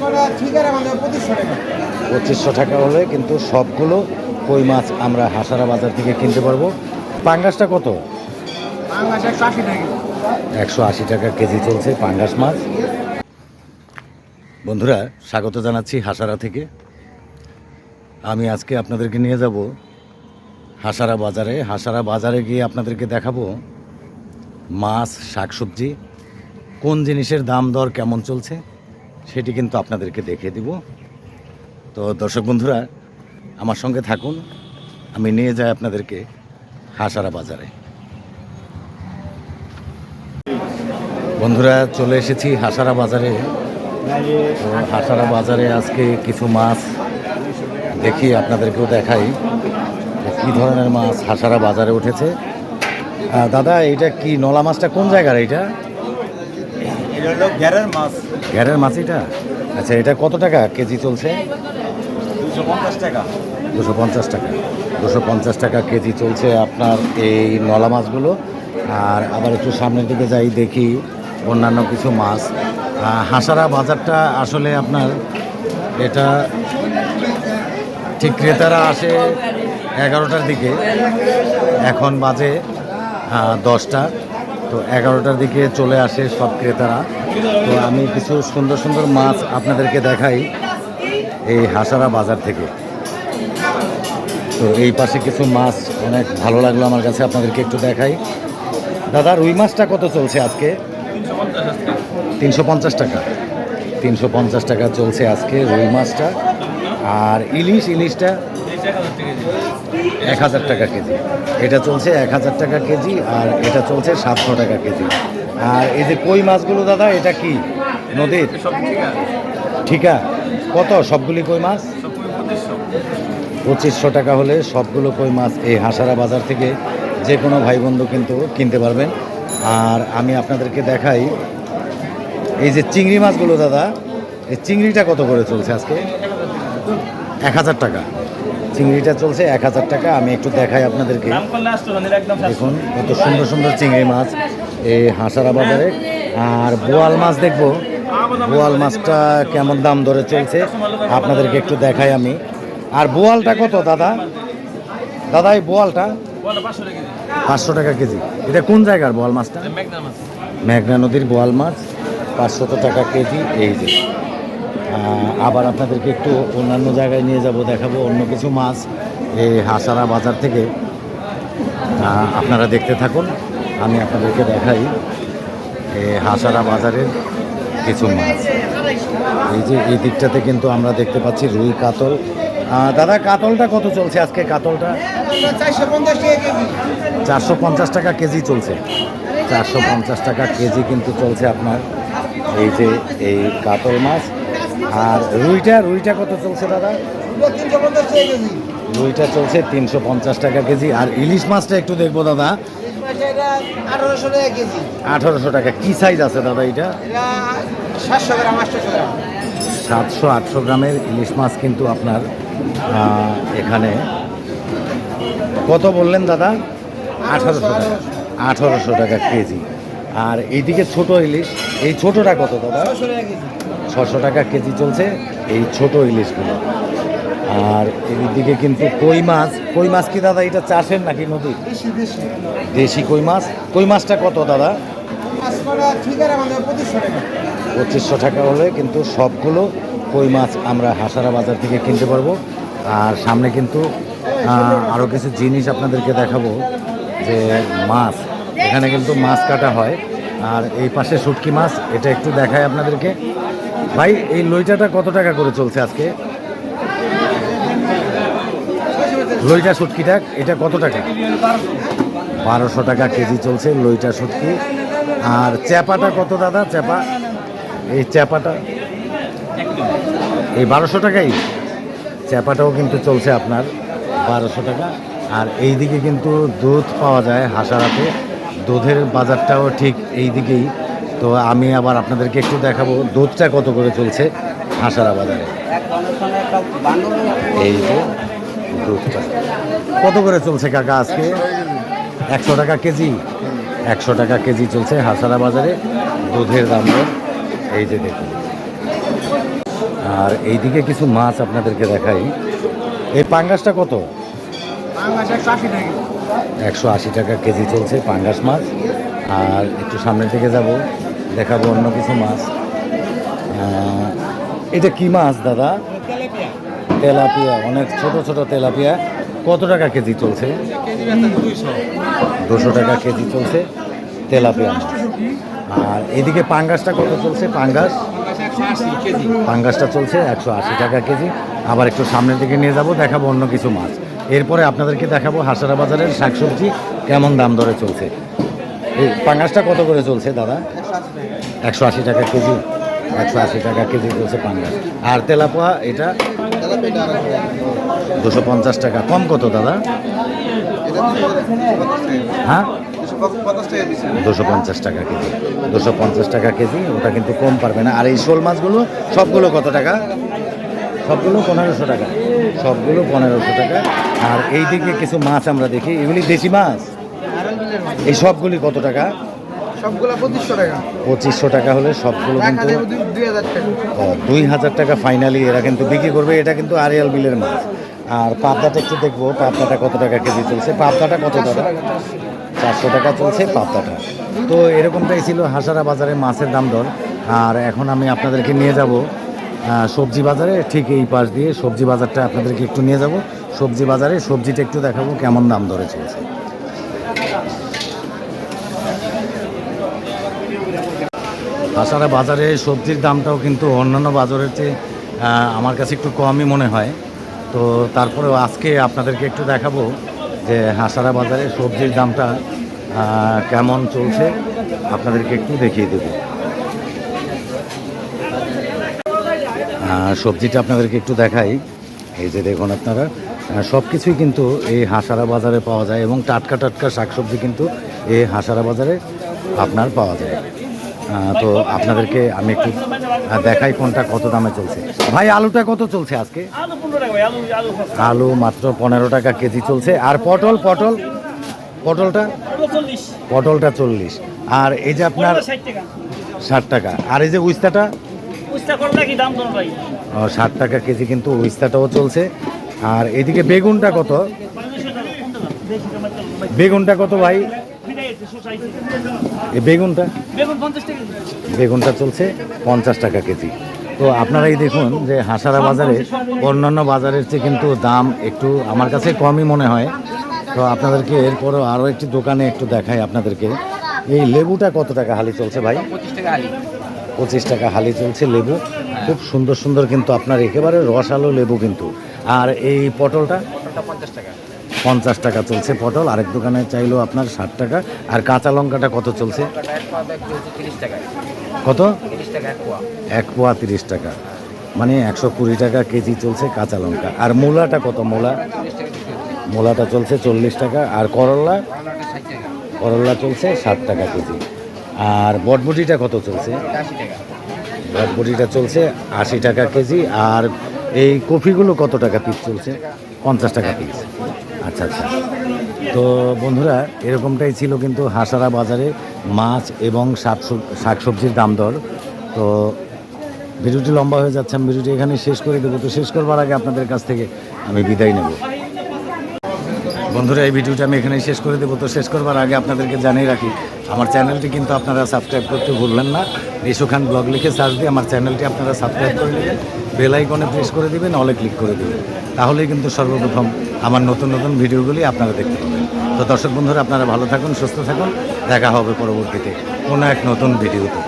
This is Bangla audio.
2500 টাকা হলে কিন্তু সবগুলো কই মাছ আমরা হাসারা বাজার থেকে কিনতে পারবো। পাঙ্গাসটা কত? 180 টাকা কেজি চলছে পাঙ্গাস মাছ। বন্ধুরা, স্বাগত জানাচ্ছি হাসারা থেকে। আমি আজকে আপনাদেরকে নিয়ে যাব হাসারা বাজারে। হাসারা বাজারে গিয়ে আপনাদেরকে দেখাবো মাছ, শাকসবজি, কোন জিনিসের দাম দর কেমন চলছে সেটি কিন্তু আপনাদেরকে দেখিয়ে দিব। তো দর্শক বন্ধুরা, আমার সঙ্গে থাকুন, আমি নিয়ে যাই আপনাদেরকে হাসারা বাজারে। বন্ধুরা, চলে এসেছি হাসারা বাজারে। তো হাসারা বাজারে আজকে কিছু মাছ দেখি, আপনাদেরকেও দেখাই কী ধরনের মাছ হাসারা বাজারে উঠেছে। দাদা, এইটা কি নলা মাছটা কোন জায়গার? এইটা ঘেরের মাছ। ঘেরের মাছ এটা? আচ্ছা, এটা কত টাকা কেজি চলছে? 250 টাকা। 250 টাকা। 250 টাকা কেজি চলছে আপনার এই নলা মাছগুলো। আর আবার একটু সামনের দিকে যাই, দেখি অন্যান্য কিছু মাছ। হাসারা বাজারটা আসলে আপনার এটা ঠিক ক্রেতারা আসে 11টার দিকে, এখন বাজে 10টা। তো 11টার দিকে চলে আসে সব ক্রেতারা। তো আমি কিছু সুন্দর সুন্দর মাছ আপনাদেরকে দেখাই এই হাসারা বাজার থেকে। তো এই পাশে কিছু মাছ অনেক ভালো লাগলো আমার কাছে, আপনাদেরকে একটু দেখাই। দাদা, রুই মাছটা কত চলছে আজকে? 350 টাকা। 350 টাকা চলছে আজকে রুই মাছটা। আর ইলিশটা 1000 টাকা কেজি। এটা চলছে 1000 টাকা কেজি, আর এটা চলছে 700 টাকা কেজি। আর এই যে কই মাছগুলো দাদা, এটা কি নদীর? ঠিকা কত সবগুলি কই মাছ? 2500 টাকা হলে সবগুলো কই মাছ এই হাসারা বাজার থেকে যে কোনো ভাই বন্ধু কিন্তু কিনতে পারবেন। আর আমি আপনাদেরকে দেখাই এই যে চিংড়ি মাছগুলো দাদা, এই চিংড়িটা কত করে চলছে আজকে? 1000 টাকা। চিংড়িটা চলছে 1000 টাকা। আমি একটু দেখাই আপনাদেরকে, দেখুন কত সুন্দর সুন্দর চিংড়ি মাছ এই হাসারা বাজারে। আর বোয়াল মাছ দেখবো, বোয়াল মাছটা কেমন দাম ধরে চলছে আপনাদেরকে একটু দেখাই আমি। আর বোয়ালটা কত দাদা? দাদা, এই বোয়ালটা 500 টাকা কেজি। এটা কোন জায়গার বোয়াল মাছটা? মেঘনা নদীর বোয়াল মাছ, 500 টাকা কেজি। এই যে আবার আপনাদেরকে একটু অন্যান্য জায়গায় নিয়ে যাব, দেখাবো অন্য কিছু মাছ এই হাসারা বাজার থেকে। আপনারা দেখতে থাকুন, আমি আপনাদেরকে দেখাই এই হাসারা বাজারের কিছু মাছ। এই যে এই দিকটাতে কিন্তু আমরা দেখতে পাচ্ছি রুই, কাতল। দাদা, কাতলটা কত চলছে আজকে? কাতলটা 450 টাকা কেজি চলছে। 450 টাকা কেজি কিন্তু চলছে আপনার এই যে এই কাতল মাছ। আর রুইটা কত চলছে দাদা? রুইটা চলছে 350 টাকা কেজি। আর ইলিশ মাছটা একটু দেখবো দাদা। 1800 টাকা। কি সাইজ আছে দাদা এটা? 700-800 গ্রামের ইলিশ মাছ কিন্তু আপনার এখানে কত বললেন দাদা? 1800 টাকা। 1800 টাকা কেজি। আর এইদিকে ছোট ইলিশ, এই ছোটটা কত দাদা? 600 টাকা কেজি চলছে এই ছোট ইলিশগুলো। আর এইদিকে কিন্তু কই মাছ কি দাদা এটা চাষের নাকি নদীর? দেশি কই মাছ। কই মাছটা কত দাদা? 2500 টাকা হলে কিন্তু সবগুলো কই মাছ আমরা হাসারা বাজার থেকে কিনতে পারবো। আর সামনে কিন্তু আরও কিছু জিনিস আপনাদেরকে দেখাবো, যে মাছ, এখানে কিন্তু মাছ কাটা হয়। আর এই পাশে শুটকি মাছ, এটা একটু দেখায় আপনাদেরকে। ভাই, এই লইটাটা কত টাকা করে চলছে আজকে? লইটা শুটকিটা এটা কত টাকা? 1200 টাকা কেজি চলছে লইটা শুটকি। আর চ্যাপাটা কত দাদা? এই চ্যাপাটা এই 1200 টাকাই। চ্যাপাটাও কিন্তু চলছে আপনার 1200 টাকা। আর এই দিকে কিন্তু দুধ পাওয়া যায় হাসারাতে, দুধের বাজারটাও ঠিক এই দিকেই। তো আমি আবার আপনাদেরকে একটু দেখাবো দুধটা কত করে চলছে হাসারা বাজারে। এই যে দুধটা কত করে চলছে কাকা আজকে? 100 টাকা কেজি। 100 টাকা কেজি চলছে হাসারা বাজারে দুধের দাম। এই যে দেখুন, আর এইদিকে কিছু মাছ আপনাদেরকে দেখাই। এই পাঙ্গাসটা কত? 180 টাকা কেজি চলছে পাঙ্গাস মাছ। আর একটু সামনের দিকে যাব, দেখাবো অন্য কিছু মাছ। এটা কি মাছ দাদা? তেলাপিয়া, অনেক ছোট ছোট তেলাপিয়া। কত টাকা কেজি চলছে? 200 টাকা কেজি চলছে তেলাপিয়া মাছ। আর এদিকে পাঙ্গাসটা কত চলছে? পাঙ্গাসটা চলছে 180 টাকা কেজি। আবার একটু সামনের দিকে নিয়ে যাব, দেখাবো অন্য কিছু মাছ। এরপরে আপনাদেরকে দেখাবো হাসারা বাজারের শাকসবজি কেমন দাম দরে চলছে। এই পাঙ্গাসটা কত করে চলছে দাদা? 180 টাকা কেজি। 180 টাকা কেজি চলছে পাঙ্গাস। আর তেলাপোয়া এটা 250 টাকা। কম কত দাদা? হ্যাঁ, 250 টাকা কেজি। 250 টাকা কেজি, ওটা কিন্তু কম পারবে না। আর এই শোল মাছগুলো সবগুলো কত টাকা? সবগুলো 1500 টাকা। সবগুলো 1500 টাকা। আর এই দিকে কিছু মাছ আমরা দেখি, এগুলি দেশি মাছ। এই সবগুলি কত টাকা? সবগুলো 2500 টাকা। 2500 টাকা হলে সবগুলো কিন্তু 2000 টাকা। 2000 টাকা ফাইনালি এরা কিন্তু বিক্রি করবে। এটা কিন্তু আড়িয়াল বিলের মাছ। আর পাবদাটা একটু দেখবো, পাবদাটা কত টাকা কেজি চলছে? পাবদাটা কত টাকা? 400 টাকা চলছে পাবদাটা। তো এরকমটাই ছিল হাসারা বাজারে মাছের দাম দর। আর এখন আমি আপনাদেরকে নিয়ে যাব সবজি বাজারে, ঠিক এই পাশ দিয়ে সবজি বাজারটা আপনাদেরকে একটু নিয়ে যাব। সবজি বাজারে সবজিটা একটু দেখাবো কেমন দাম দরে চলছে। হাসারা বাজারে সবজির দামটাও কিন্তু অন্যান্য বাজারের চেয়ে আমার কাছে একটু কমই মনে হয়। তো তারপরেও আজকে আপনাদেরকে একটু দেখাবো যে হাসারা বাজারে সবজির দামটা কেমন চলছে, আপনাদেরকে একটু দেখিয়ে দেব। সবজিটা আপনাদেরকে একটু দেখাই। এই যে দেখুন আপনারা, সব কিছুই কিন্তু এই হাসারা বাজারে পাওয়া যায় এবং টাটকা টাটকা শাকসবজি কিন্তু এই হাসারা বাজারে আপনার পাওয়া যায়। তো আপনাদেরকে আমি একটু দেখাই কোনটা কত দামে চলছে। ভাই আলুটা কত চলছে আজকে? আলু মাত্র 15 টাকা কেজি চলছে। আর পটলটা 40। আর এই যে আপনার 60 টাকা। আর এই যে উস্তাটা 60 টাকা কেজি কিন্তু উস্তাটাও চলছে। আর এদিকে বেগুনটা কত? বেগুনটা কত ভাই? এই বেগুনটা চলছে 50 টাকা কেজি। তো আপনারাই দেখুন যে হাসারা বাজারে অন্যান্য বাজারের চেয়ে কিন্তু দাম একটু আমার কাছে কমই মনে হয়। তো আপনাদেরকে এরপরও আরও একটি দোকানে একটু দেখাই আপনাদেরকে। এই লেবুটা কত টাকা হালি চলছে ভাই? 25 টাকা হালি চলছে লেবু। খুব সুন্দর সুন্দর কিন্তু আপনার একেবারে রসালো লেবু কিন্তু। আর এই পটলটা 50 টাকা চলছে পটল। আরেক দোকানে চাইলেও আপনার 60 টাকা। আর কাঁচা লঙ্কাটা কত চলছে? কত? 1 পোয়া 30 টাকা, মানে 120 টাকা কেজি চলছে কাঁচা লঙ্কা। আর মূলাটা কত? মূলাটা চলছে 40 টাকা। আর করল্লা চলছে 60 টাকা কেজি। আর বটবটিটা কত চলছে? বটবটিটা চলছে 80 টাকা কেজি। আর এই কফিগুলো কত টাকা পিস চলছে? 50 টাকা পিস। আচ্ছা। তো বন্ধুরা, এরকমটাই ছিল কিন্তু হাসারা বাজারে মাছ এবং শাকসবজির দাম দর। তো ভিডিওটি লম্বা হয়ে যাচ্ছে, আমি ভিডিওটি এখানে শেষ করে দেবো। তো শেষ করবার আগে আপনাদের কাছ থেকে আমি বিদায় নেব। বন্ধুরা, এই ভিডিওটা আমি এখানেই শেষ করে দেবো। তো শেষ করবার আগে আপনাদেরকে জানিয়ে রাখি, আমার চ্যানেলটি কিন্তু আপনারা সাবস্ক্রাইব করতে ভুলবেন না। রিশু খান ব্লগ লিখে সার্চ দিয়ে আমার চ্যানেলটি আপনারা সাবস্ক্রাইব করে নেবেন, বেল আইকনে প্রেস করে দেবেন, অলে ক্লিক করে দেবেন। তাহলেই কিন্তু সর্বপ্রথম আমার নতুন নতুন ভিডিওগুলি আপনারা দেখতে পাবেন। তো দর্শক বন্ধুরা, আপনারা ভালো থাকুন, সুস্থ থাকুন। দেখা হবে পরবর্তীতে কোনো এক নতুন ভিডিওতে।